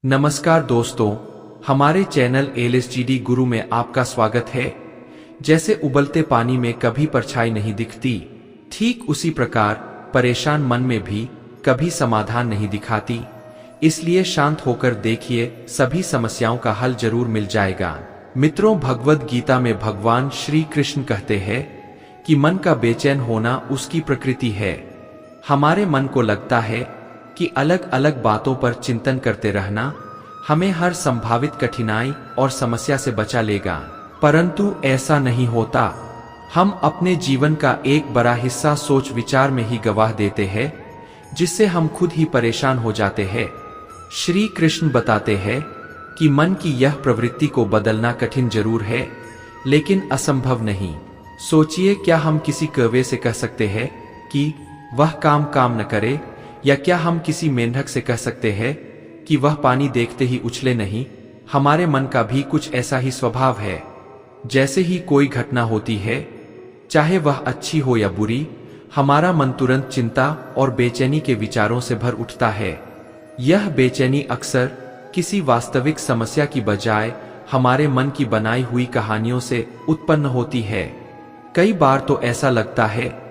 नमस्कार दोस्तों, हमारे चैनल एलएसजीडी गुरु में आपका स्वागत है। जैसे उबलते पानी में कभी परछाई नहीं दिखती, ठीक उसी प्रकार परेशान मन में भी कभी समाधान नहीं दिखाती। इसलिए शांत होकर देखिए, सभी समस्याओं का हल जरूर मिल जाएगा। मित्रों, भगवद गीता में भगवान श्री कृष्ण कहते हैं कि मन का बेचैन होना उसकी प्रकृति है। हमारे मन को लगता है कि अलग अलग बातों पर चिंतन करते रहना हमें हर संभावित कठिनाई और समस्या से बचा लेगा, परंतु ऐसा नहीं होता। हम अपने जीवन का एक बड़ा हिस्सा सोच विचार में ही गंवा देते हैं, जिससे हम खुद ही परेशान हो जाते हैं। श्री कृष्ण बताते हैं कि मन की यह प्रवृत्ति को बदलना कठिन जरूर है, लेकिन असंभव नहीं। सोचिए, क्या हम किसी कौवे से कह सकते हैं कि वह काम न करे, या क्या हम किसी मेंढक से कह सकते हैं कि वह पानी देखते ही उछले नहीं। हमारे मन का भी कुछ ऐसा ही स्वभाव है। जैसे ही कोई घटना होती है, चाहे वह अच्छी हो या बुरी, हमारा मन तुरंत चिंता और बेचैनी के विचारों से भर उठता है। यह बेचैनी अक्सर किसी वास्तविक समस्या की बजाय हमारे मन की बनाई हुई कहानियों से उत्पन्न होती है। कई बार तो ऐसा लगता है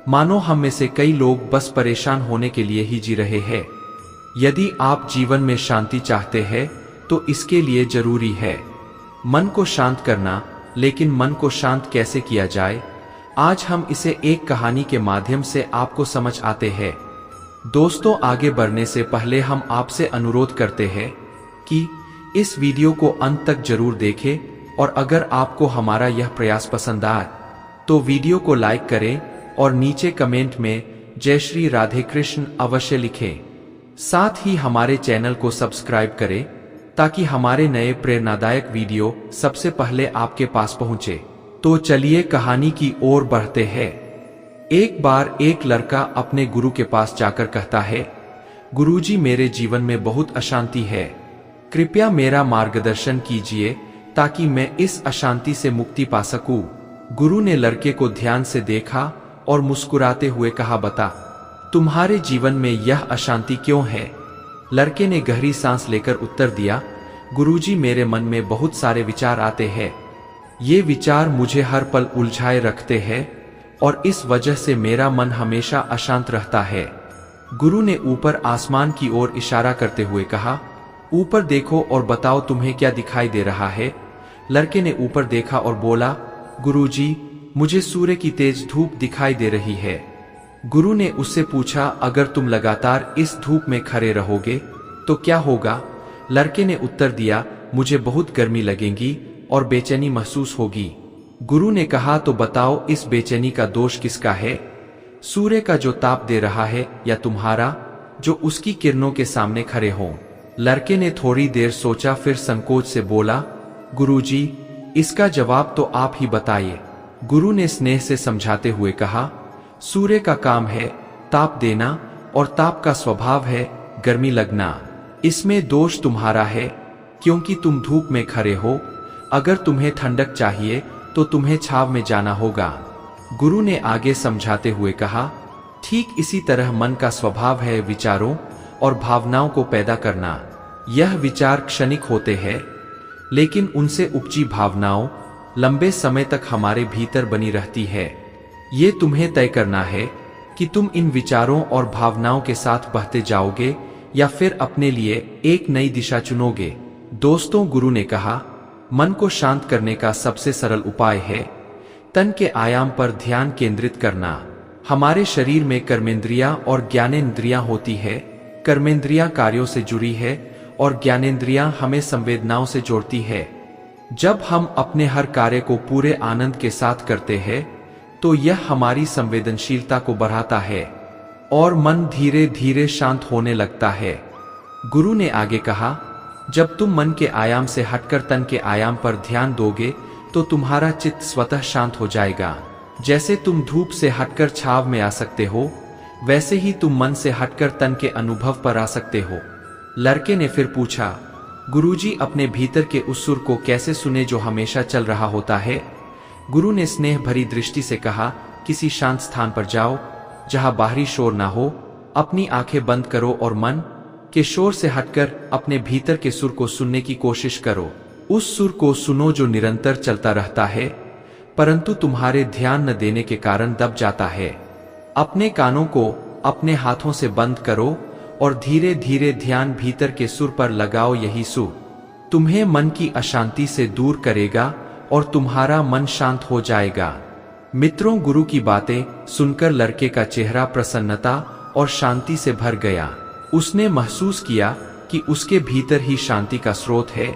मानो हम में से कई लोग बस परेशान होने के लिए ही जी रहे हैं। यदि आप जीवन में शांति चाहते हैं तो इसके लिए जरूरी है मन को शांत करना। लेकिन मन को शांत कैसे किया जाए, आज हम इसे एक कहानी के माध्यम से आपको समझ आते हैं। दोस्तों, आगे बढ़ने से पहले हम आपसे अनुरोध करते हैं कि इस वीडियो को अंत तक जरूर देखें, और अगर आपको हमारा यह प्रयास पसंद आए तो वीडियो को लाइक करें और नीचे कमेंट में जय श्री राधे कृष्ण अवश्य लिखें। साथ ही हमारे चैनल को सब्सक्राइब करें ताकि हमारे नए प्रेरणादायक वीडियो सबसे पहले आपके पास पहुंचे। तो चलिए कहानी की ओर बढ़ते हैं। एक बार एक लड़का अपने गुरु के पास जाकर कहता है, गुरुजी, मेरे जीवन में बहुत अशांति है, कृपया मेरा मार्गदर्शन कीजिए ताकि मैं इस अशांति से मुक्ति पा सकूं। गुरु ने लड़के को ध्यान से देखा और मुस्कुराते हुए कहा, बता, तुम्हारे जीवन में यह अशांति क्यों है? लड़के ने गहरी सांस लेकर उत्तर दिया, गुरुजी, मेरे मन में बहुत सारे विचार आते हैं। ये विचार मुझे हर पल उलझाए रखते हैं और इस वजह से मेरा मन हमेशा अशांत रहता है। गुरु ने ऊपर आसमान की ओर इशारा करते हुए कहा, ऊपर देखो और बताओ तुम्हें क्या दिखाई दे रहा है। लड़के ने ऊपर देखा और बोला, गुरुजी, मुझे सूर्य की तेज धूप दिखाई दे रही है। गुरु ने उससे पूछा, अगर तुम लगातार इस धूप में खड़े रहोगे तो क्या होगा? लड़के ने उत्तर दिया, मुझे बहुत गर्मी लगेगी और बेचैनी महसूस होगी। गुरु ने कहा, तो बताओ, इस बेचैनी का दोष किसका है? सूर्य का जो ताप दे रहा है, या तुम्हारा जो उसकी किरणों के सामने खड़े हो? लड़के ने थोड़ी देर सोचा, फिर संकोच से बोला, गुरुजी, इसका जवाब तो आप ही बताइए। गुरु ने स्नेह से समझाते हुए कहा, सूर्य का काम है ताप देना और ताप का स्वभाव है गर्मी लगना। इसमें दोष तुम्हारा है क्योंकि तुम धूप में खड़े हो। अगर तुम्हें ठंडक चाहिए तो तुम्हें छाव में जाना होगा। गुरु ने आगे समझाते हुए कहा, ठीक इसी तरह मन का स्वभाव है विचारों और भावनाओं को पैदा करना। यह विचार क्षणिक होते हैं, लेकिन उनसे उपजी भावनाओं लंबे समय तक हमारे भीतर बनी रहती है। ये तुम्हें तय करना है कि तुम इन विचारों और भावनाओं के साथ बहते जाओगे या फिर अपने लिए एक नई दिशा चुनोगे। दोस्तों, गुरु ने कहा, मन को शांत करने का सबसे सरल उपाय है तन के आयाम पर ध्यान केंद्रित करना। हमारे शरीर में कर्मेंद्रियां और ज्ञानेंद्रियां होती है। कर्मेंद्रियां कार्यों से जुड़ी है और ज्ञानेंद्रियां हमें संवेदनाओं से जोड़ती है। जब हम अपने हर कार्य को पूरे आनंद के साथ करते हैं तो यह हमारी संवेदनशीलता को बढ़ाता है और मन धीरे धीरे शांत होने लगता है। गुरु ने आगे कहा, जब तुम मन के आयाम से हटकर तन के आयाम पर ध्यान दोगे तो तुम्हारा चित्त स्वतः शांत हो जाएगा। जैसे तुम धूप से हटकर छाव में आ सकते हो, वैसे ही तुम मन से हटकर तन के अनुभव पर आ सकते हो। लड़के ने फिर पूछा, गुरुजी, अपने भीतर के उस सुर को कैसे सुने जो हमेशा चल रहा होता है? गुरु ने स्नेह भरी दृष्टि से कहा, किसी शांत स्थान पर जाओ जहां बाहरी शोर ना हो। अपनी आंखें बंद करो और मन के शोर से हटकर अपने भीतर के सुर को सुनने की कोशिश करो। उस सुर को सुनो जो निरंतर चलता रहता है, परंतु तुम्हारे ध्यान न देने के कारण दब जाता है। अपने कानों को अपने हाथों से बंद करो और धीरे धीरे ध्यान भीतर के सुर पर लगाओ। यही सुर तुम्हें मन की अशांति से दूर करेगा और तुम्हारा मन शांत हो जाएगा। मित्रों, गुरु की बातें सुनकर लड़के का चेहरा प्रसन्नता और शांति से भर गया। उसने महसूस किया कि उसके भीतर ही शांति का स्रोत है,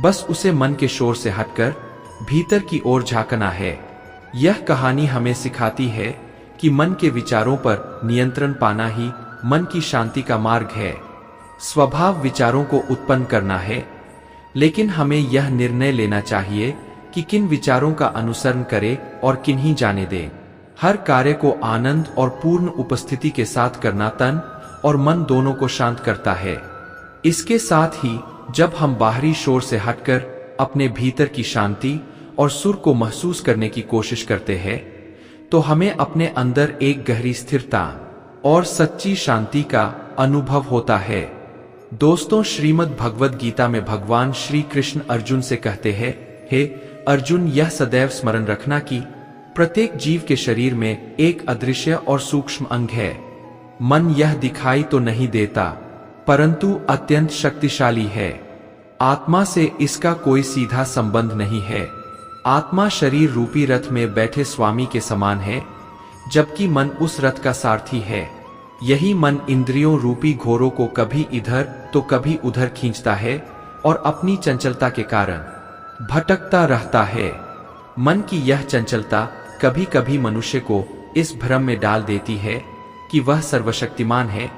बस उसे मन के शोर से हटकर भीतर की ओर झांकना है। यह कहानी हमें सिखाती है कि मन के विचारों पर नियंत्रण पाना ही मन की शांति का मार्ग है। स्वभाव विचारों को उत्पन्न करना है, लेकिन हमें यह निर्णय लेना चाहिए कि किन विचारों का अनुसरण करें और किन्हीं जाने दें। हर कार्य को आनंद और पूर्ण उपस्थिति के साथ करना तन और मन दोनों को शांत करता है। इसके साथ ही जब हम बाहरी शोर से हटकर अपने भीतर की शांति और सुर को महसूस करने की कोशिश करते हैं, तो हमें अपने अंदर एक गहरी स्थिरता और सच्ची शांति का अनुभव होता है। दोस्तों, श्रीमद् भगवद गीता में भगवान श्री कृष्ण अर्जुन से कहते हैं, हे अर्जुन, यह सदैव स्मरण रखना कि प्रत्येक जीव के शरीर में एक अदृश्य और सूक्ष्म अंग है। मन यह दिखाई तो नहीं देता, परंतु अत्यंत शक्तिशाली है। आत्मा से इसका कोई सीधा संबंध नहीं है। आत्मा शरीर रूपी रथ में बैठे स्वामी के समान है, जबकि मन उस रथ का सारथी है। यही मन इंद्रियों रूपी घोड़ों को कभी इधर तो कभी उधर खींचता है और अपनी चंचलता के कारण भटकता रहता है। मन की यह चंचलता कभी कभी मनुष्य को इस भ्रम में डाल देती है कि वह सर्वशक्तिमान है,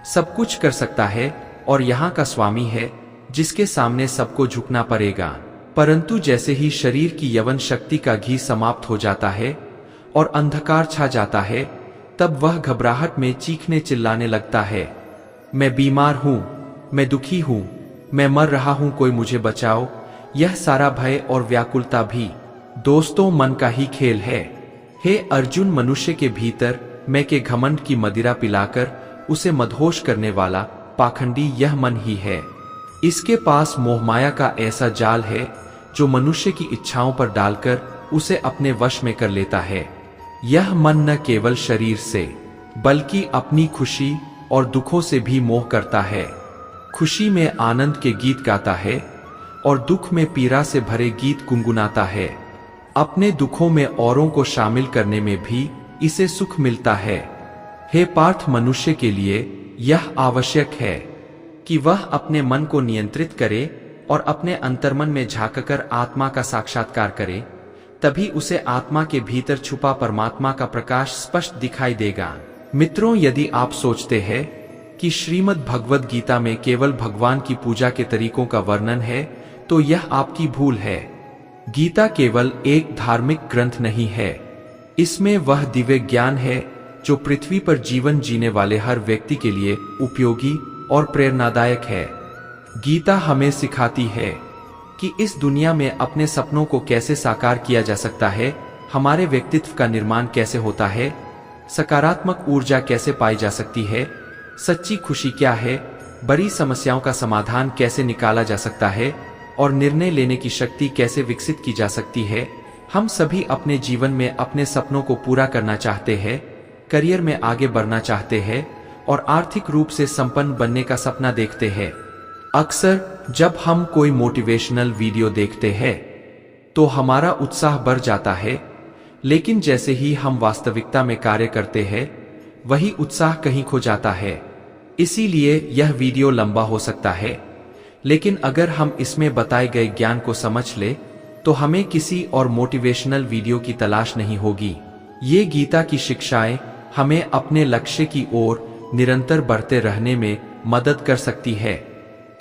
सब कुछ कर सकता है और यहाँ का स्वामी है जिसके सामने सबको झुकना पड़ेगा। परंतु जैसे ही शरीर की यवन शक्ति का घी समाप्त हो जाता है और अंधकार छा जाता है, तब वह घबराहट में चीखने चिल्लाने लगता है, मैं बीमार हूं, मैं दुखी हूं, मैं मर रहा हूं, कोई मुझे बचाओ। यह सारा भय और व्याकुलता भी दोस्तों मन का ही खेल है। हे अर्जुन, मनुष्य के भीतर मैं के घमंड की मदिरा पिलाकर उसे मदहोश करने वाला पाखंडी यह मन ही है। इसके पास मोहमाया का ऐसा जाल है जो मनुष्य की इच्छाओं पर डालकर उसे अपने वश में कर लेता है। यह मन न केवल शरीर से बल्कि अपनी खुशी और दुखों से भी मोह करता है। खुशी में आनंद के गीत गाता है और दुख में पीड़ा से भरे गीत गुनगुनाता है। अपने दुखों में औरों को शामिल करने में भी इसे सुख मिलता है। हे पार्थ, मनुष्य के लिए यह आवश्यक है कि वह अपने मन को नियंत्रित करे और अपने अंतर्मन में झांककर आत्मा का साक्षात्कार करे, तभी उसे आत्मा के भीतर छुपा परमात्मा का प्रकाश स्पष्ट दिखाई देगा। मित्रों, यदि आप सोचते हैं कि श्रीमद् भगवद गीता में केवल भगवान की पूजा के तरीकों का वर्णन है, तो यह आपकी भूल है। गीता केवल एक धार्मिक ग्रंथ नहीं है, इसमें वह दिव्य ज्ञान है जो पृथ्वी पर जीवन जीने वाले हर व्यक्ति के लिए उपयोगी और प्रेरणादायक है। गीता हमें सिखाती है कि इस दुनिया में अपने सपनों को कैसे साकार किया जा सकता है, हमारे व्यक्तित्व का निर्माण कैसे होता है, सकारात्मक ऊर्जा कैसे पाई जा सकती है, सच्ची खुशी क्या है, बड़ी समस्याओं का समाधान कैसे निकाला जा सकता है और निर्णय लेने की शक्ति कैसे विकसित की जा सकती है। हम सभी अपने जीवन में अपने सपनों को पूरा करना चाहते हैं, करियर में आगे बढ़ना चाहते हैं और आर्थिक रूप से संपन्न बनने का सपना देखते हैं। अक्सर जब हम कोई मोटिवेशनल वीडियो देखते हैं तो हमारा उत्साह बढ़ जाता है, लेकिन जैसे ही हम वास्तविकता में कार्य करते हैं, वही उत्साह कहीं खो जाता है। इसीलिए यह वीडियो लंबा हो सकता है, लेकिन अगर हम इसमें बताए गए ज्ञान को समझ ले तो हमें किसी और मोटिवेशनल वीडियो की तलाश नहीं होगी। ये गीता की शिक्षाएं हमें अपने लक्ष्य की ओर निरंतर बढ़ते रहने में मदद कर सकती है।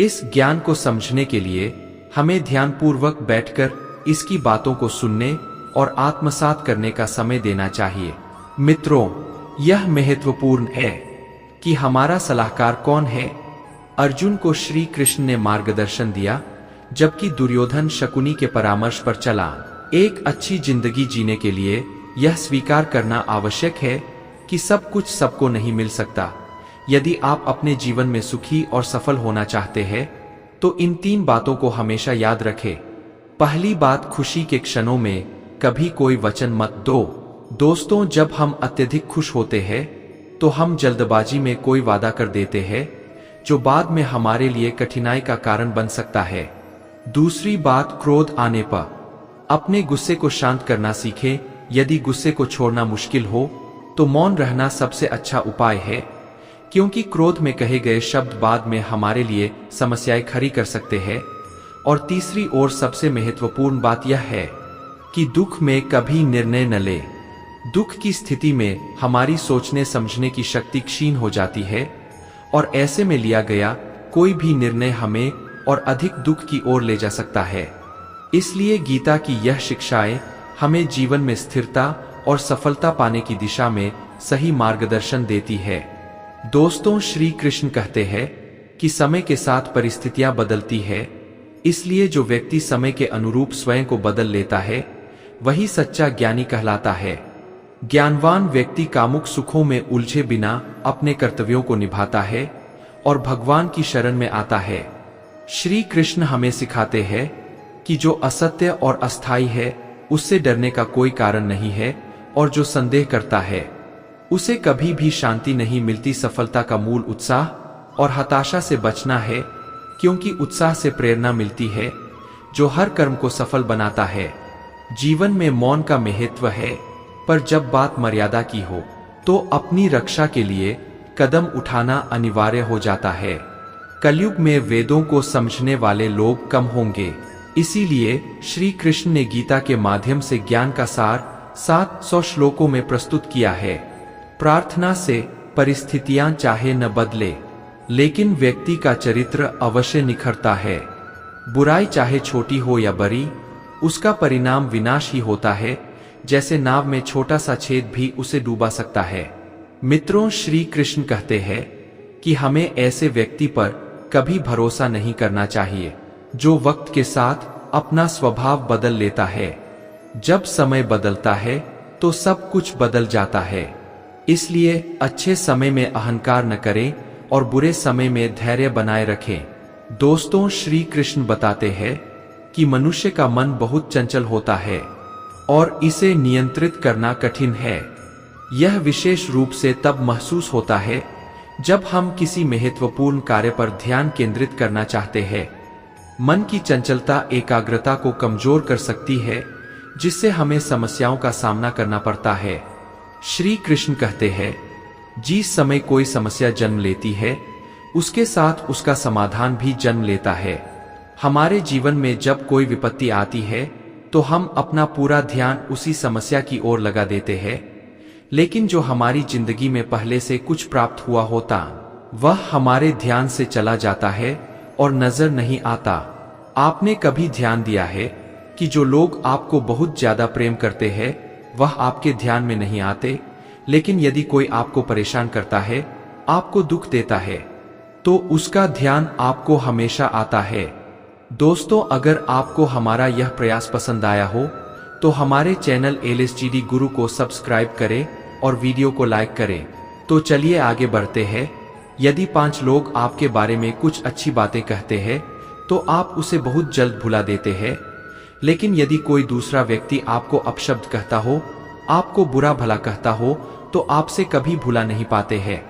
इस ज्ञान को समझने के लिए हमें ध्यानपूर्वक बैठकर इसकी बातों को सुनने और आत्मसात करने का समय देना चाहिए। मित्रों, यह महत्वपूर्ण है कि हमारा सलाहकार कौन है। अर्जुन को श्री कृष्ण ने मार्गदर्शन दिया, जबकि दुर्योधन शकुनी के परामर्श पर चला। एक अच्छी जिंदगी जीने के लिए यह स्वीकार करना आवश्यक है कि सब कुछ सबको नहीं मिल सकता। यदि आप अपने जीवन में सुखी और सफल होना चाहते हैं तो इन 3 बातों को हमेशा याद रखें। पहली बात, खुशी के क्षणों में कभी कोई वचन मत दो। दोस्तों, जब हम अत्यधिक खुश होते हैं तो हम जल्दबाजी में कोई वादा कर देते हैं जो बाद में हमारे लिए कठिनाई का कारण बन सकता है। दूसरी बात, क्रोध आने पर अपने गुस्से को शांत करना सीखें। यदि गुस्से को छोड़ना मुश्किल हो तो मौन रहना सबसे अच्छा उपाय है, क्योंकि क्रोध में कहे गए शब्द बाद में हमारे लिए समस्याएं खड़ी कर सकते हैं। और तीसरी और सबसे महत्वपूर्ण बात यह है कि दुख में कभी निर्णय न ले। दुख की स्थिति में हमारी सोचने समझने की शक्ति क्षीण हो जाती है और ऐसे में लिया गया कोई भी निर्णय हमें और अधिक दुख की ओर ले जा सकता है। इसलिए गीता की यह शिक्षाएं हमें जीवन में स्थिरता और सफलता पाने की दिशा में सही मार्गदर्शन देती है। दोस्तों, श्री कृष्ण कहते हैं कि समय के साथ परिस्थितियां बदलती है, इसलिए जो व्यक्ति समय के अनुरूप स्वयं को बदल लेता है वही सच्चा ज्ञानी कहलाता है। ज्ञानवान व्यक्ति कामुक सुखों में उलझे बिना अपने कर्तव्यों को निभाता है और भगवान की शरण में आता है। श्री कृष्ण हमें सिखाते हैं कि जो असत्य और अस्थायी है उससे डरने का कोई कारण नहीं है, और जो संदेह करता है उसे कभी भी शांति नहीं मिलती। सफलता का मूल उत्साह और हताशा से बचना है, क्योंकि उत्साह से प्रेरणा मिलती है जो हर कर्म को सफल बनाता है। जीवन में मौन का महत्व है, पर जब बात मर्यादा की हो तो अपनी रक्षा के लिए कदम उठाना अनिवार्य हो जाता है। कलयुग में वेदों को समझने वाले लोग कम होंगे, इसीलिए श्री कृष्ण ने गीता के माध्यम से ज्ञान का सार 700 श्लोकों में प्रस्तुत किया है। प्रार्थना से परिस्थितियां चाहे न बदले, लेकिन व्यक्ति का चरित्र अवश्य निखरता है। बुराई चाहे छोटी हो या बड़ी, उसका परिणाम विनाश ही होता है। जैसे नाव में छोटा सा छेद भी उसे डूबा सकता है। मित्रों, श्री कृष्ण कहते हैं कि हमें ऐसे व्यक्ति पर कभी भरोसा नहीं करना चाहिए जो वक्त के साथ अपना स्वभाव बदल लेता है। जब समय बदलता है तो सब कुछ बदल जाता है। इसलिए अच्छे समय में अहंकार न करें और बुरे समय में धैर्य बनाए रखें। दोस्तों, श्री कृष्ण बताते हैं कि मनुष्य का मन बहुत चंचल होता है और इसे नियंत्रित करना कठिन है। यह विशेष रूप से तब महसूस होता है जब हम किसी महत्वपूर्ण कार्य पर ध्यान केंद्रित करना चाहते हैं। मन की चंचलता एकाग्रता को कमजोर कर सकती है, जिससे हमें समस्याओं का सामना करना पड़ता है। श्री कृष्ण कहते हैं, जिस समय कोई समस्या जन्म लेती है उसके साथ उसका समाधान भी जन्म लेता है। हमारे जीवन में जब कोई विपत्ति आती है तो हम अपना पूरा ध्यान उसी समस्या की ओर लगा देते हैं, लेकिन जो हमारी जिंदगी में पहले से कुछ प्राप्त हुआ होता वह हमारे ध्यान से चला जाता है और नजर नहीं आता। आपने कभी ध्यान दिया है कि जो लोग आपको बहुत ज्यादा प्रेम करते हैं वह आपके ध्यान में नहीं आते, लेकिन यदि कोई आपको परेशान करता है, आपको दुख देता है, तो उसका ध्यान आपको हमेशा आता है। दोस्तों, अगर आपको हमारा यह प्रयास पसंद आया हो तो हमारे चैनल LSGD गुरु को सब्सक्राइब करें और वीडियो को लाइक करें। तो चलिए आगे बढ़ते हैं। यदि 5 लोग आपके बारे में कुछ अच्छी बातें कहते हैं तो आप उसे बहुत जल्द भुला देते हैं, लेकिन यदि कोई दूसरा व्यक्ति आपको अपशब्द कहता हो, आपको बुरा भला कहता हो, तो आपसे कभी भुला नहीं पाते हैं।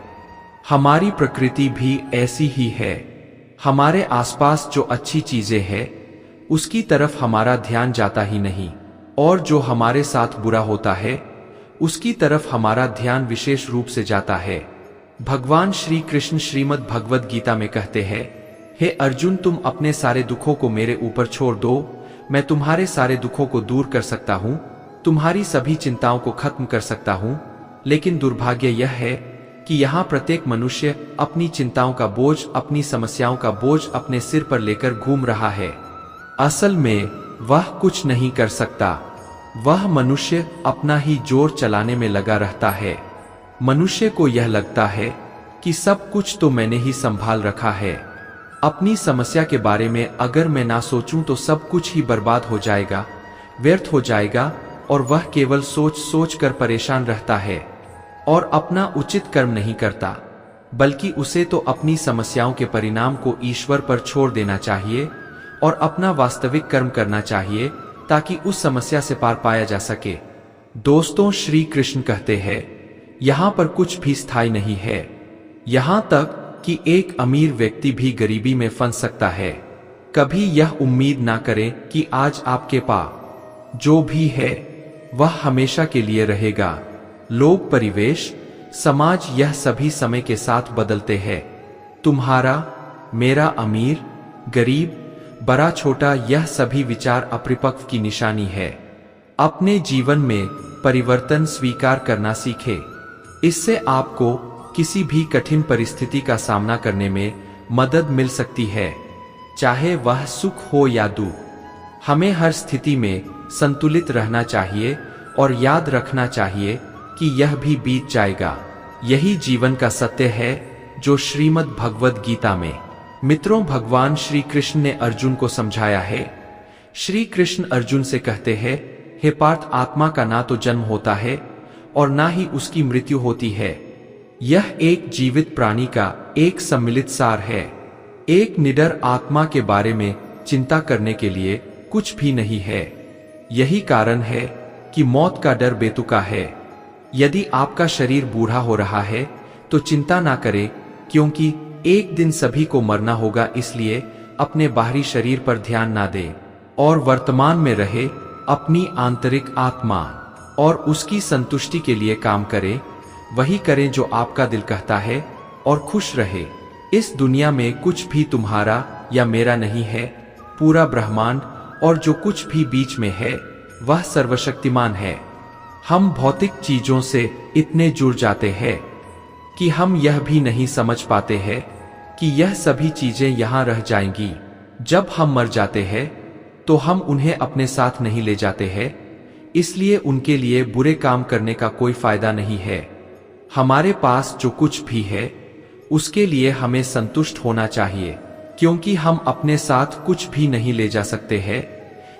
हमारी प्रकृति भी ऐसी ही है। हमारे आसपास जो अच्छी चीजें हैं उसकी तरफ हमारा ध्यान जाता ही नहीं, और जो हमारे साथ बुरा होता है उसकी तरफ हमारा ध्यान विशेष रूप से जाता है। भगवान श्री कृष्ण श्रीमद् भगवद गीता में कहते हैं, हे अर्जुन, तुम अपने सारे दुखों को मेरे ऊपर छोड़ दो, मैं तुम्हारे सारे दुखों को दूर कर सकता हूँ, तुम्हारी सभी चिंताओं को खत्म कर सकता हूँ। लेकिन दुर्भाग्य यह है कि यहाँ प्रत्येक मनुष्य अपनी चिंताओं का बोझ, अपनी समस्याओं का बोझ अपने सिर पर लेकर घूम रहा है। असल में वह कुछ नहीं कर सकता। वह मनुष्य अपना ही जोर चलाने में लगा रहता है। मनुष्य को यह लगता है कि सब कुछ तो मैंने ही संभाल रखा है। अपनी समस्या के बारे में अगर मैं ना सोचूं तो सब कुछ ही बर्बाद हो जाएगा, व्यर्थ हो जाएगा, और वह केवल सोच सोच कर परेशान रहता है और अपना उचित कर्म नहीं करता। बल्कि उसे तो अपनी समस्याओं के परिणाम को ईश्वर पर छोड़ देना चाहिए और अपना वास्तविक कर्म करना चाहिए ताकि उस समस्या से पार पाया जा सके। दोस्तों, श्री कृष्ण कहते हैं, यहाँ पर कुछ भी स्थायी नहीं है, यहाँ तक कि एक अमीर व्यक्ति भी गरीबी में फंस सकता है। कभी यह उम्मीद ना करें कि आज आपके पास जो भी है वह हमेशा के लिए रहेगा। लोग, परिवेश, समाज, यह सभी समय के साथ बदलते हैं। तुम्हारा, मेरा, अमीर, गरीब, बड़ा, छोटा, यह सभी विचार अपरिपक्व की निशानी है। अपने जीवन में परिवर्तन स्वीकार करना सीखे। इससे आपको किसी भी कठिन परिस्थिति का सामना करने में मदद मिल सकती है, चाहे वह सुख हो या दुख। हमें हर स्थिति में संतुलित रहना चाहिए और याद रखना चाहिए कि यह भी बीत जाएगा। यही जीवन का सत्य है जो श्रीमद् भगवद गीता में, मित्रों, भगवान श्री कृष्ण ने अर्जुन को समझाया है। श्री कृष्ण अर्जुन से कहते हैं, हे पार्थ, आत्मा का ना तो जन्म होता है और ना ही उसकी मृत्यु होती है। यह एक जीवित प्राणी का एक सम्मिलित सार है। एक निडर आत्मा के बारे में चिंता करने के लिए कुछ भी नहीं है। यही कारण है कि मौत का डर बेतुका है। यदि आपका शरीर बूढ़ा हो रहा है तो चिंता ना करें, क्योंकि एक दिन सभी को मरना होगा। इसलिए अपने बाहरी शरीर पर ध्यान ना दें और वर्तमान में रहे अपनी आंतरिक आत्मा और उसकी संतुष्टि के लिए काम करें। वही करें जो आपका दिल कहता है और खुश रहे। इस दुनिया में कुछ भी तुम्हारा या मेरा नहीं है। पूरा ब्रह्मांड और जो कुछ भी बीच में है वह सर्वशक्तिमान है। हम भौतिक चीजों से इतने जुड़ जाते हैं कि हम यह भी नहीं समझ पाते हैं कि यह सभी चीजें यहाँ रह जाएंगी। जब हम मर जाते हैं तो हम उन्हें अपने साथ नहीं ले जाते हैं, इसलिए उनके लिए बुरे काम करने का कोई फायदा नहीं है। हमारे पास जो कुछ भी है उसके लिए हमें संतुष्ट होना चाहिए, क्योंकि हम अपने साथ कुछ भी नहीं ले जा सकते हैं।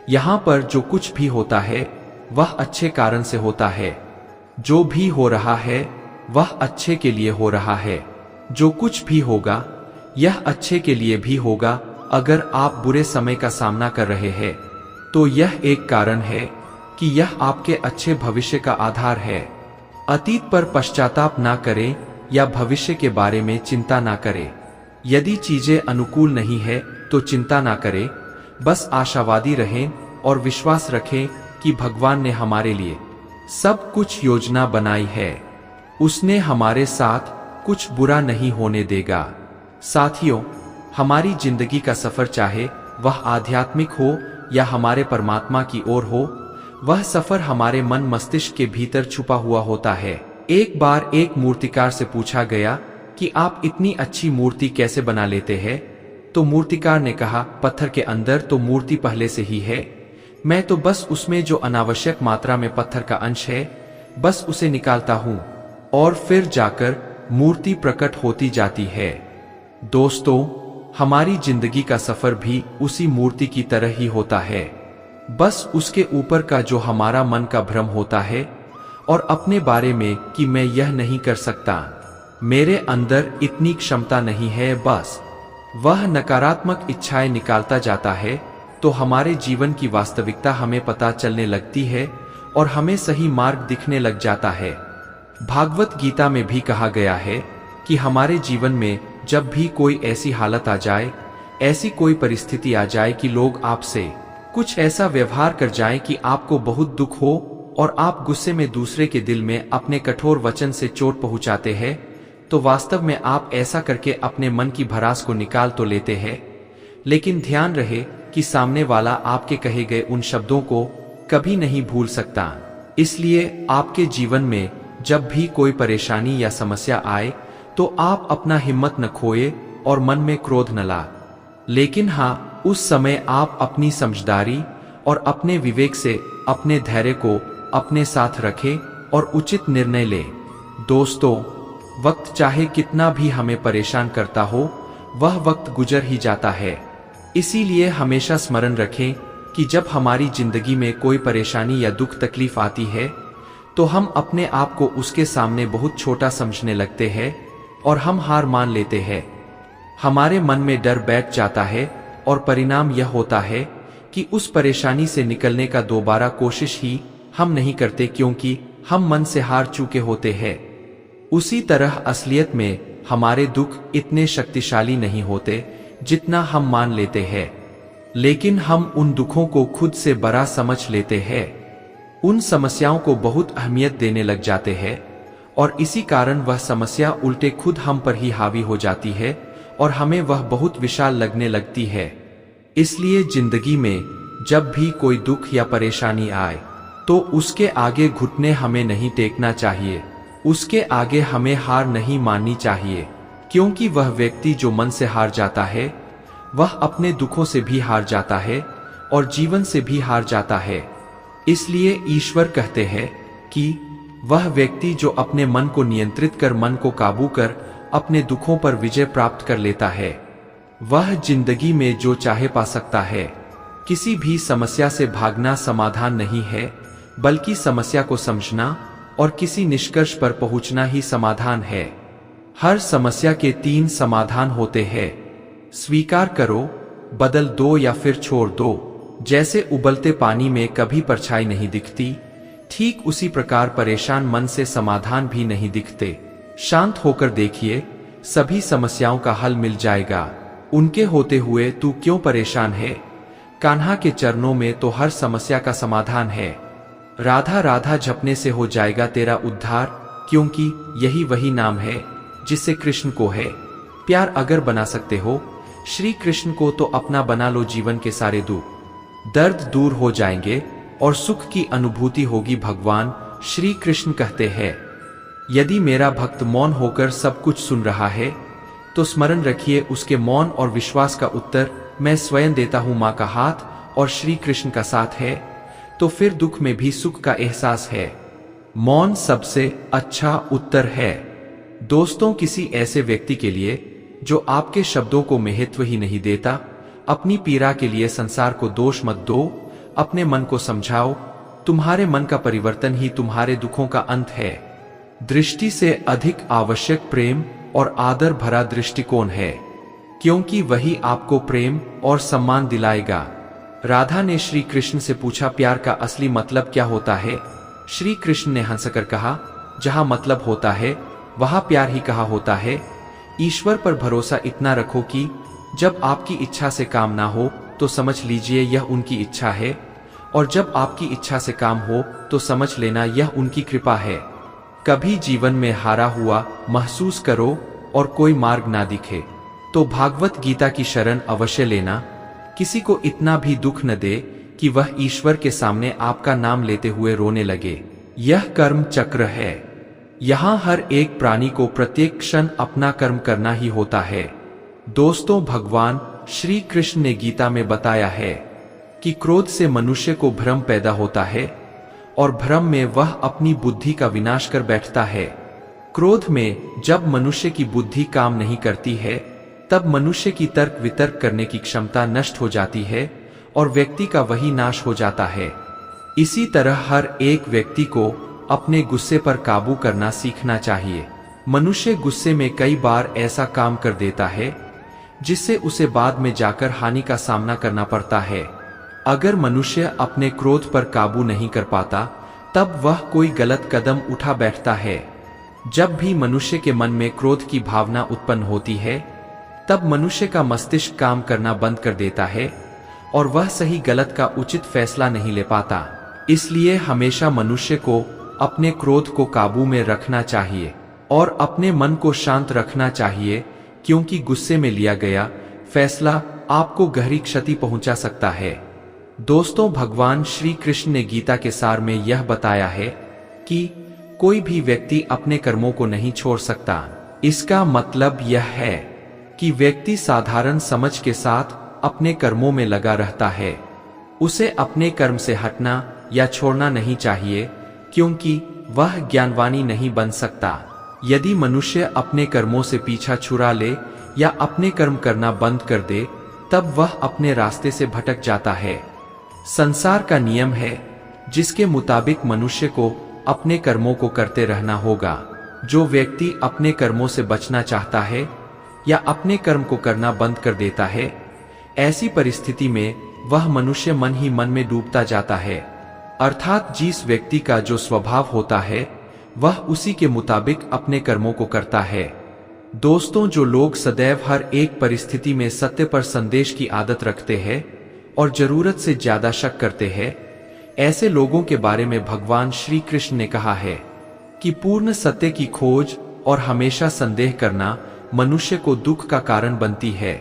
यहाँ पर जो कुछ भी होता है वह अच्छे कारण से होता है। जो भी हो रहा है वह अच्छे के लिए हो रहा है। जो कुछ भी होगा यह अच्छे के लिए भी होगा। अगर आप बुरे समय का सामना कर रहे हैं तो यह एक कारण है कि यह आपके अच्छे भविष्य का आधार है। अतीत पर पश्चाताप ना करें या भविष्य के बारे में चिंता ना करें। यदि चीजें अनुकूल नहीं है तो चिंता ना करें, बस आशावादी रहें और विश्वास रखें कि भगवान ने हमारे लिए सब कुछ योजना बनाई है। उसने हमारे साथ कुछ बुरा नहीं होने देगा। साथियों, हमारी जिंदगी का सफर, चाहे वह आध्यात्मिक हो या हमारे परमात्मा की ओर हो, वह सफर हमारे मन मस्तिष्क के भीतर छुपा हुआ होता है। एक बार एक मूर्तिकार से पूछा गया कि आप इतनी अच्छी मूर्ति कैसे बना लेते हैं? तो मूर्तिकार ने कहा, पत्थर के अंदर तो मूर्ति पहले से ही है, मैं तो बस उसमें जो अनावश्यक मात्रा में पत्थर का अंश है बस उसे निकालता हूं और फिर जाकर मूर्ति प्रकट होती जाती है। दोस्तों, हमारी जिंदगी का सफर भी उसी मूर्ति की तरह ही होता है, बस उसके ऊपर का जो हमारा मन का भ्रम होता है और अपने बारे में कि मैं यह नहीं कर सकता, मेरे अंदर इतनी क्षमता नहीं है, बस वह नकारात्मक इच्छाएं निकालता जाता है, तो हमारे जीवन की वास्तविकता हमें पता चलने लगती है और हमें सही मार्ग दिखने लग जाता है। भागवत गीता में भी कहा गया है कि हमारे जीवन में जब भी कोई ऐसी हालत आ जाए, ऐसी कोई परिस्थिति आ जाए कि लोग आपसे कुछ ऐसा व्यवहार कर जाएं कि आपको बहुत दुख हो और आप गुस्से में दूसरे के दिल में अपने कठोर वचन से चोट पहुंचाते हैं, तो वास्तव में आप ऐसा करके अपने मन की भड़ास को निकाल तो लेते हैं, लेकिन ध्यान रहे कि सामने वाला आपके कहे गए उन शब्दों को कभी नहीं भूल सकता। इसलिए आपके जीवन में जब भी कोई परेशानी या समस्या आए तो आप अपना हिम्मत न खोए और मन में क्रोध न ला, लेकिन हाँ, उस समय आप अपनी समझदारी और अपने विवेक से अपने धैर्य को अपने साथ रखें और उचित निर्णय लें। दोस्तों, वक्त चाहे कितना भी हमें परेशान करता हो, वह वक्त गुजर ही जाता है। इसीलिए हमेशा स्मरण रखें कि जब हमारी जिंदगी में कोई परेशानी या दुख तकलीफ आती है तो हम अपने आप को उसके सामने बहुत छोटा समझने लगते हैं, और हम हार मान लेते हैं। हमारे मन में डर बैठ जाता है और परिणाम यह होता है कि उस परेशानी से निकलने का दोबारा कोशिश ही हम नहीं करते, क्योंकि हम मन से हार चुके होते हैं। उसी तरह असलियत में हमारे दुख इतने शक्तिशाली नहीं होते जितना हम मान लेते हैं, लेकिन हम उन दुखों को खुद से बड़ा समझ लेते हैं, उन समस्याओं को बहुत अहमियत देने लग जाते हैं, और इसी कारण वह समस्या उल्टे खुद हम पर ही हावी हो जाती है और हमें वह बहुत विशाल लगने लगती है। इसलिए जिंदगी में जब भी कोई दुख या परेशानी आए तो उसके आगे घुटने हमें नहीं टेकना चाहिए, उसके आगे हमें हार नहीं माननी चाहिए, क्योंकि वह व्यक्ति जो मन से हार जाता है वह अपने दुखों से भी हार जाता है और जीवन से भी हार जाता है। इसलिए ईश्वर कहते हैं कि वह व्यक्ति जो अपने मन को नियंत्रित कर, मन को काबू कर अपने दुखों पर विजय प्राप्त कर लेता है, वह जिंदगी में जो चाहे पा सकता है। किसी भी समस्या से भागना समाधान नहीं है, बल्कि समस्या को समझना और किसी निष्कर्ष पर पहुंचना ही समाधान है। हर समस्या के 3 समाधान होते हैं: स्वीकार करो, बदल दो या फिर छोड़ दो। जैसे उबलते पानी में कभी परछाई नहीं दिखती, ठीक उसी प्रकार परेशान मन से समाधान भी नहीं दिखते। शांत होकर देखिए, सभी समस्याओं का हल मिल जाएगा। उनके होते हुए तू क्यों परेशान है? कान्हा के चरणों में तो हर समस्या का समाधान है। राधा राधा जपने से हो जाएगा तेरा उद्धार, क्योंकि यही वही नाम है जिससे कृष्ण को है प्यार। अगर बना सकते हो श्री कृष्ण को तो अपना बना लो। जीवन के सारे दुख दर्द दूर हो जाएंगे और सुख की अनुभूति होगी। भगवान श्री कृष्ण कहते हैं, यदि मेरा भक्त मौन होकर सब कुछ सुन रहा है तो स्मरण रखिए, उसके मौन और विश्वास का उत्तर मैं स्वयं देता हूं। मां का हाथ और श्री कृष्ण का साथ है तो फिर दुख में भी सुख का एहसास है। मौन सबसे अच्छा उत्तर है। दोस्तों, किसी ऐसे व्यक्ति के लिए जो आपके शब्दों को महत्व ही नहीं देता, अपनी पीड़ा के लिए संसार को दोष मत दो, अपने मन को समझाओ। तुम्हारे मन का परिवर्तन ही तुम्हारे दुखों का अंत है। दृष्टि से अधिक आवश्यक प्रेम और आदर भरा दृष्टिकोण है, क्योंकि वही आपको प्रेम और सम्मान दिलाएगा। राधा ने श्री कृष्ण से पूछा, प्यार का असली मतलब क्या होता है? श्री कृष्ण ने हंसकर कहा, जहां मतलब होता है वहां प्यार ही कहा होता है। ईश्वर पर भरोसा इतना रखो कि जब आपकी इच्छा से काम ना हो तो समझ लीजिए यह उनकी इच्छा है, और जब आपकी इच्छा से काम हो तो समझ लेना यह उनकी कृपा है। कभी जीवन में हारा हुआ महसूस करो और कोई मार्ग ना दिखे तो भागवत गीता की शरण अवश्य लेना। किसी को इतना भी दुख न दे कि वह ईश्वर के सामने आपका नाम लेते हुए रोने लगे। यह कर्म चक्र है। यहाँ हर एक प्राणी को प्रत्येक क्षण अपना कर्म करना ही होता है। दोस्तों, भगवान श्री कृष्ण ने गीता में बताया है कि क्रोध से मनुष्य को भ्रम पैदा होता है और भ्रम में वह अपनी बुद्धि का विनाश कर बैठता है। क्रोध में जब मनुष्य की बुद्धि काम नहीं करती है तब मनुष्य की तर्क वितर्क करने की क्षमता नष्ट हो जाती है और व्यक्ति का वही नाश हो जाता है। इसी तरह हर एक व्यक्ति को अपने गुस्से पर काबू करना सीखना चाहिए। मनुष्य गुस्से में कई बार ऐसा काम कर देता है जिससे उसे बाद में जाकर हानि का सामना करना पड़ता है। अगर मनुष्य अपने क्रोध पर काबू नहीं कर पाता तब वह कोई गलत कदम उठा बैठता है। जब भी मनुष्य के मन में क्रोध की भावना उत्पन्न होती है तब मनुष्य का मस्तिष्क काम करना बंद कर देता है और वह सही गलत का उचित फैसला नहीं ले पाता। इसलिए हमेशा मनुष्य को अपने क्रोध को काबू में रखना चाहिए और अपने मन को शांत रखना चाहिए, क्योंकि गुस्से में लिया गया फैसला आपको गहरी क्षति पहुंचा सकता है। दोस्तों, भगवान श्री कृष्ण ने गीता के सार में यह बताया है कि कोई भी व्यक्ति अपने कर्मों को नहीं छोड़ सकता। इसका मतलब यह है कि व्यक्ति साधारण समझ के साथ अपने कर्मों में लगा रहता है। उसे अपने कर्म से हटना या छोड़ना नहीं चाहिए, क्योंकि वह ज्ञानवानी नहीं बन सकता। यदि मनुष्य अपने कर्मों से पीछा छुड़ा ले या अपने कर्म करना बंद कर दे तब वह अपने रास्ते से भटक जाता है। संसार का नियम है जिसके मुताबिक मनुष्य को अपने कर्मों को करते रहना होगा। जो व्यक्ति अपने कर्मों से बचना चाहता है या अपने कर्म को करना बंद कर देता है, ऐसी परिस्थिति में वह मनुष्य मन ही मन में डूबता जाता है। अर्थात जिस व्यक्ति का जो स्वभाव होता है वह उसी के मुताबिक अपने कर्मों को करता है। दोस्तों, जो लोग सदैव हर एक परिस्थिति में सत्य पर संदेश की आदत रखते हैं और जरूरत से ज्यादा शक करते हैं, ऐसे लोगों के बारे में भगवान श्री कृष्ण ने कहा है कि पूर्ण सत्य की खोज और हमेशा संदेह करना मनुष्य को दुख का कारण बनती है।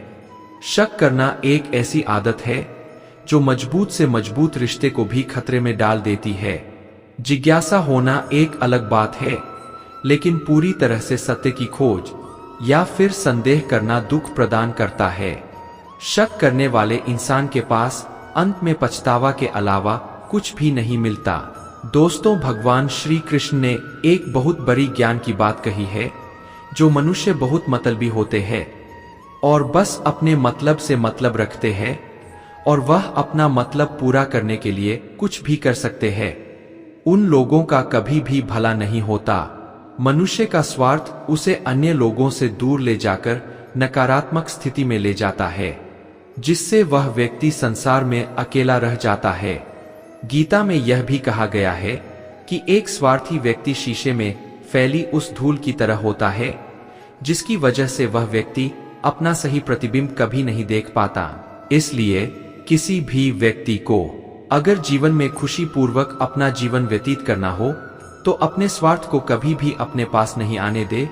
शक करना एक ऐसी आदत है जो मजबूत से मजबूत रिश्ते को भी खतरे में डाल देती है। जिज्ञासा होना एक अलग बात है, लेकिन पूरी तरह से सत्य की खोज या फिर संदेह करना दुख प्रदान करता है। शक करने वाले इंसान के पास अंत में पछतावा के अलावा कुछ भी नहीं मिलता। दोस्तों, भगवान श्री कृष्ण ने एक बहुत बड़ी ज्ञान की बात कही है। जो मनुष्य बहुत मतलबी होते हैं और बस अपने मतलब से मतलब रखते हैं और वह अपना मतलब पूरा करने के लिए कुछ भी कर सकते हैं, उन लोगों का कभी भी भला नहीं होता। मनुष्य का स्वार्थ उसे अन्य लोगों से दूर ले जाकर नकारात्मक स्थिति में ले जाता है, जिससे वह व्यक्ति संसार में अकेला रह जाता है। गीता में यह भी कहा गया है कि एक स्वार्थी व्यक्ति शीशे में फैली उस धूल की तरह होता है, जिसकी वजह से वह व्यक्ति अपना सही प्रतिबिंब कभी नहीं देख पाता। इसलिए किसी भी व्यक्ति को अगर जीवन में खुशी पूर्वक अपना जीवन व्यतीत करना हो तो अपने स्वार्थ को कभी भी अपने पास नहीं आने दे,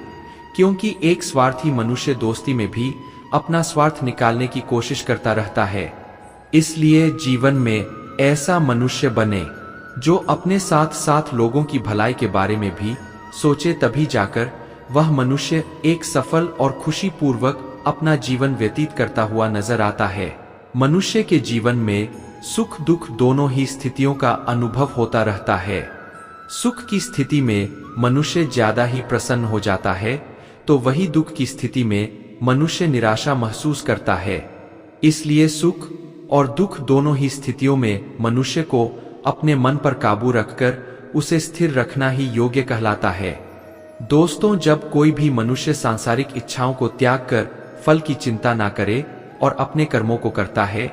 क्योंकि एक स्वार्थी मनुष्य दोस्ती में भी अपना स्वार्थ निकालने की कोशिश करता रहता है। इसलिए जीवन में ऐसा मनुष्य बने जो अपने साथ साथ लोगों की भलाई के बारे में भी सोचे, तभी जाकर वह मनुष्य एक सफल और खुशी पूर्वक अपना जीवन व्यतीत करता हुआ नजर आता है। मनुष्य के जीवन में सुख दुख दोनों ही स्थितियों का अनुभव होता रहता है। सुख की स्थिति में मनुष्य ज्यादा ही प्रसन्न हो जाता है, तो वही दुख की स्थिति में मनुष्य निराशा महसूस करता है। इसलिए सुख और दुख दोनों ही स्थितियों में मनुष्य को अपने मन पर काबू रखकर उसे स्थिर रखना ही योग्य कहलाता है। दोस्तों, जब कोई भी मनुष्य सांसारिक इच्छाओं को त्याग कर फल की चिंता ना करे और अपने कर्मों को करता है,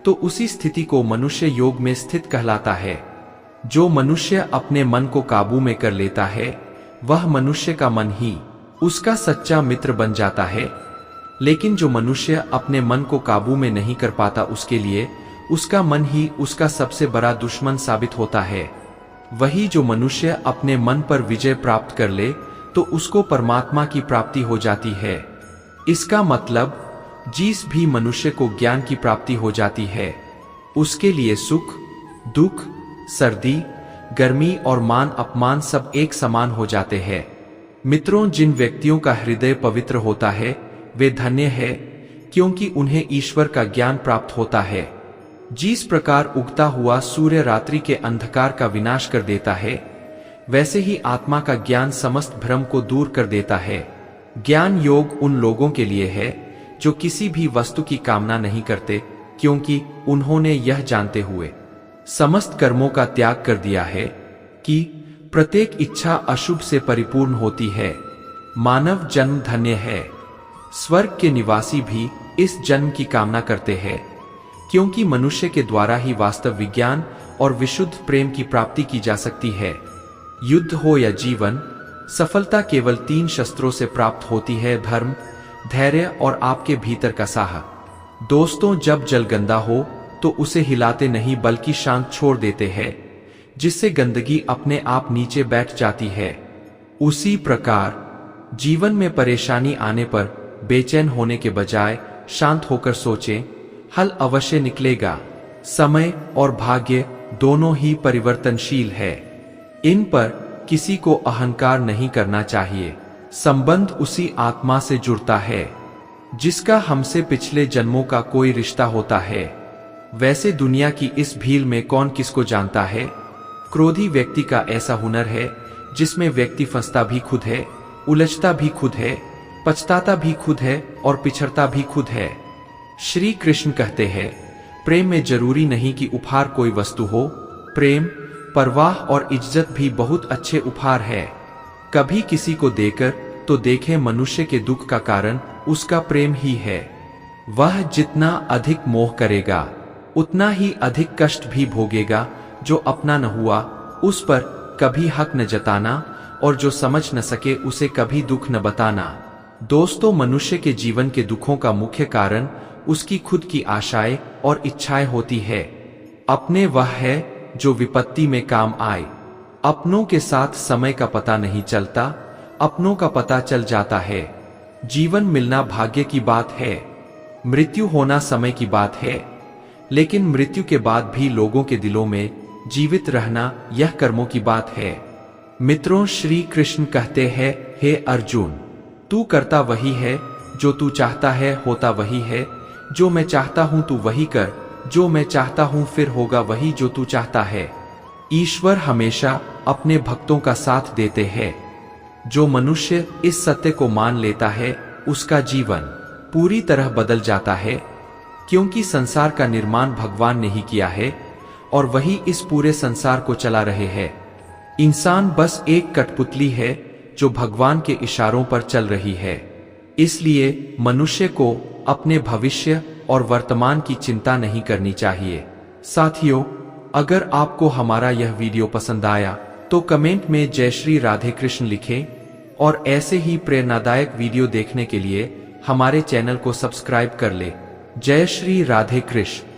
तो उसी स्थिति को मनुष्य योग में स्थित कहलाता है। जो मनुष्य अपने मन को काबू में कर लेता है, वह मनुष्य का मन ही उसका सच्चा मित्र बन जाता है। लेकिन जो मनुष्य अपने मन को काबू में नहीं कर पाता, उसके लिए उसका मन ही उसका सबसे बड़ा दुश्मन साबित होता है। वही जो मनुष्य अपने मन पर विजय प्राप्त कर ले, तो उसको परमात्मा की प्राप्ति हो जाती है। इसका मतलब जिस भी मनुष्य को ज्ञान की प्राप्ति हो जाती है, उसके लिए सुख दुख, सर्दी गर्मी और मान अपमान सब एक समान हो जाते हैं। मित्रों, जिन व्यक्तियों का हृदय पवित्र होता है वे धन्य है, क्योंकि उन्हें ईश्वर का ज्ञान प्राप्त होता है। जिस प्रकार उगता हुआ सूर्य रात्रि के अंधकार का विनाश कर देता है, वैसे ही आत्मा का ज्ञान समस्त भ्रम को दूर कर देता है। ज्ञान योग उन लोगों के लिए है जो किसी भी वस्तु की कामना नहीं करते, क्योंकि उन्होंने यह जानते हुए समस्त कर्मों का त्याग कर दिया है कि प्रत्येक इच्छा अशुभ से परिपूर्ण होती है। मानव जन्म धन्य है। स्वर्ग के निवासी भी इस जन्म की कामना करते हैं, क्योंकि मनुष्य के द्वारा ही वास्तव विज्ञान और विशुद्ध प्रेम की प्राप्ति की जा सकती है। युद्ध हो या जीवन, सफलता केवल 3 शस्त्रों से प्राप्त होती है: धर्म, धैर्य और आपके भीतर का साहस। दोस्तों, जब जल गंदा हो तो उसे हिलाते नहीं बल्कि शांत छोड़ देते हैं, जिससे गंदगी अपने आप नीचे बैठ जाती है। उसी प्रकार जीवन में परेशानी आने पर बेचैन होने के बजाय शांत होकर सोचें, हल अवश्य निकलेगा। समय और भाग्य दोनों ही परिवर्तनशील है। इन पर किसी को अहंकार नहीं करना चाहिए। संबंध उसी आत्मा से जुड़ता है जिसका हमसे पिछले जन्मों का कोई रिश्ता होता है। वैसे दुनिया की इस भीड़ में कौन किसको जानता है। क्रोधी व्यक्ति का ऐसा हुनर है जिसमें व्यक्ति फंसता भी खुद है, उलझता भी खुद है, पछताता भी खुद है और पिछड़ता भी खुद है। श्री कृष्ण कहते हैं, प्रेम में जरूरी नहीं कि उपहार कोई वस्तु हो, प्रेम, परवाह और इज्जत भी बहुत अच्छे उपहार है। कभी किसी को देकर तो देखें, मनुष्य के दुख का कारण उसका प्रेम ही है। वह जितना अधिक मोह करेगा उतना ही अधिक कष्ट भी भोगेगा। जो अपना न हुआ उस पर कभी हक न जताना, और जो समझ न सके उसे कभी दुख न बताना। दोस्तों, मनुष्य के जीवन के दुखों का मुख्य कारण उसकी खुद की आशाएं और इच्छाएं होती है। अपने वह है जो विपत्ति में काम आए। अपनों के साथ समय का पता नहीं चलता, अपनों का पता चल जाता है। जीवन मिलना भाग्य की बात है, मृत्यु होना समय की बात है। लेकिन मृत्यु के बाद भी लोगों के दिलों में जीवित रहना यह कर्मों की बात है। मित्रों, श्री कृष्ण कहते हैं, हे अर्जुन, तू करता वही है जो तू चाहता है, होता वही है जो मैं चाहता हूं, तू वही कर जो मैं चाहता हूं, फिर होगा वही जो तू चाहता है। ईश्वर हमेशा अपने भक्तों का साथ देते हैं। जो मनुष्य इस सत्य को मान लेता है उसका जीवन पूरी तरह बदल जाता है, क्योंकि संसार का निर्माण भगवान ने ही किया है और वही इस पूरे संसार को चला रहे हैं। इंसान बस एक कठपुतली है जो भगवान के इशारों पर चल रही है। इसलिए मनुष्य को अपने भविष्य और वर्तमान की चिंता नहीं करनी चाहिए। साथियों, अगर आपको हमारा यह वीडियो पसंद आया तो कमेंट में जय श्री राधे कृष्ण लिखें, और ऐसे ही प्रेरणादायक वीडियो देखने के लिए हमारे चैनल को सब्सक्राइब कर ले। जय श्री राधे कृष्ण।